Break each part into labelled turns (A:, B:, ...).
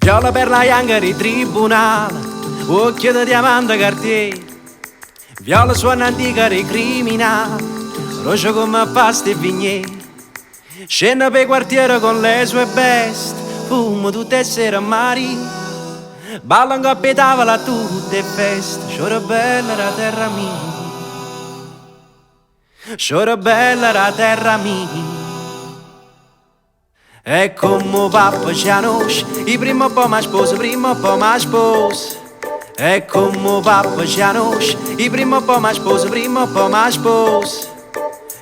A: Viola per la Younger di tribunale, occhio di diamante Cartier. Viola suona antica di criminale, rocio come pasta e vignè. Scende per quartiere con le sue bestie, fumo tutte sere a mari. Balla in coppia e tavola tutte feste, sciora bella la terra mia. Sciora bella la terra mia. E come papà ci conosce, i prima un po' mi sposa, prima un po' mi sposa. E come papà ci conosce, i prima un po' mi sposa, prima un po' mi sposa.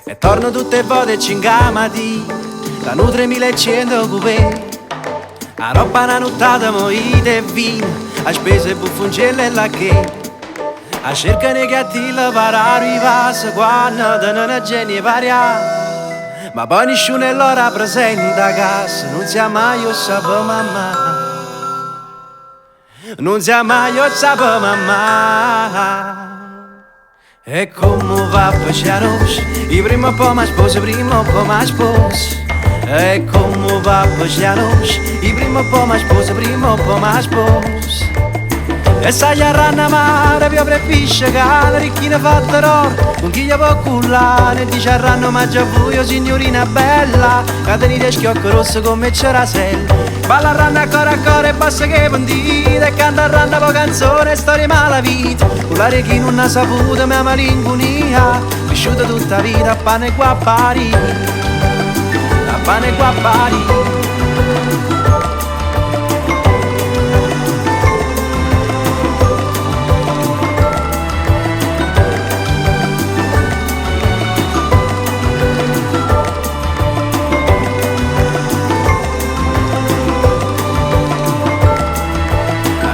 A: E torno tutte le volte e ci ingamati, la nu 3100 cupè. A roba una nottata moita e vino, a spese buffoncelle e la che. A cerca nei gatti la parare i vasi, quando da non geni varia. Ma poi nessuno è l'ora presente a casa, non sia mai io sapevo mamma. Non sia mai io sapevo mamma. E come papà ci conosce, i prima un po' mi sposa, prima un po' mi sposa. E come papà ci conosce, i prima un po' mi sposa, prima un po' mi sposa. E sai a ranna mare, più prepisce che la ricchina fatta d'oro, con chi gli può cullare, e dice a ranno mangia buio, signorina bella, che tenete schiocco rosso come cerasella. Balla a ranna a cuore e basta che pentite, e canta a ranna po' canzone e storie malavita. Con la chi non ha saputo, mia malinconia, cresciuta tutta vita a pane e guappari, a pane e guappari.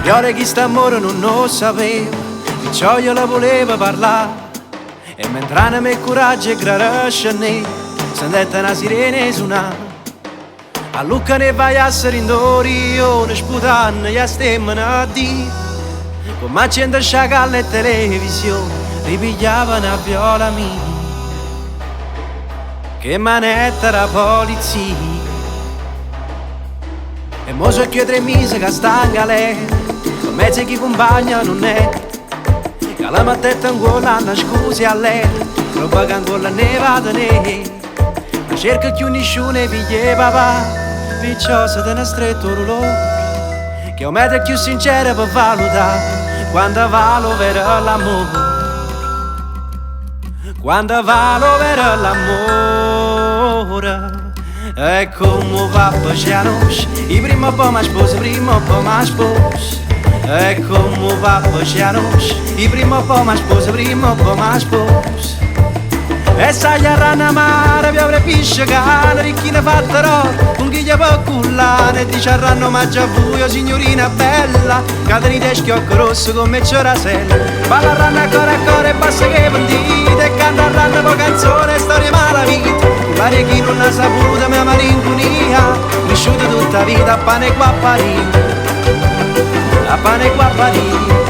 A: Viola chi sta amore non lo sapeva, perciò io la volevo parlare. E mentre mi coraggio e gradasce ne, sentette una sirena suonare. A Lucca ne vai a essere in Dorione, sputando e stemmano a dire. Come accende sciacalla e televisione, ripigliavano a viola mia. Che manetta la polizia. E mo so che 3 mesi che sta in galera, mezzo chi compagna non è, che la mattetta ancora scusi a lei, roba che ancora ne vada ne. Ma cerca più nessuno e figlie papà, perciò se te ne stretto l'orologio, che un metro più sincero per valutare quando valora l'amore, quando valora l'amore. E come papà ci conosce, i prima un po' mi sposa, prima un po' mi sposa. E come papà ci conosce, i prima un po' mi sposa, prima un po' mi sposa. E sai a ranna mare, più prepisce che la ricchina fatta d'oro, con chi gli può cullare, e dice a ranno mangia buio, signorina bella, che tenete schiocco rosso come cerasella. Balla a ranna a cuore e basta che pentite, e canta a ranna po' canzone e storie malavita. Pare chi non ha saputo mia malinconia, cresciuta tutta vita a pane e guappari, a pane e guappari.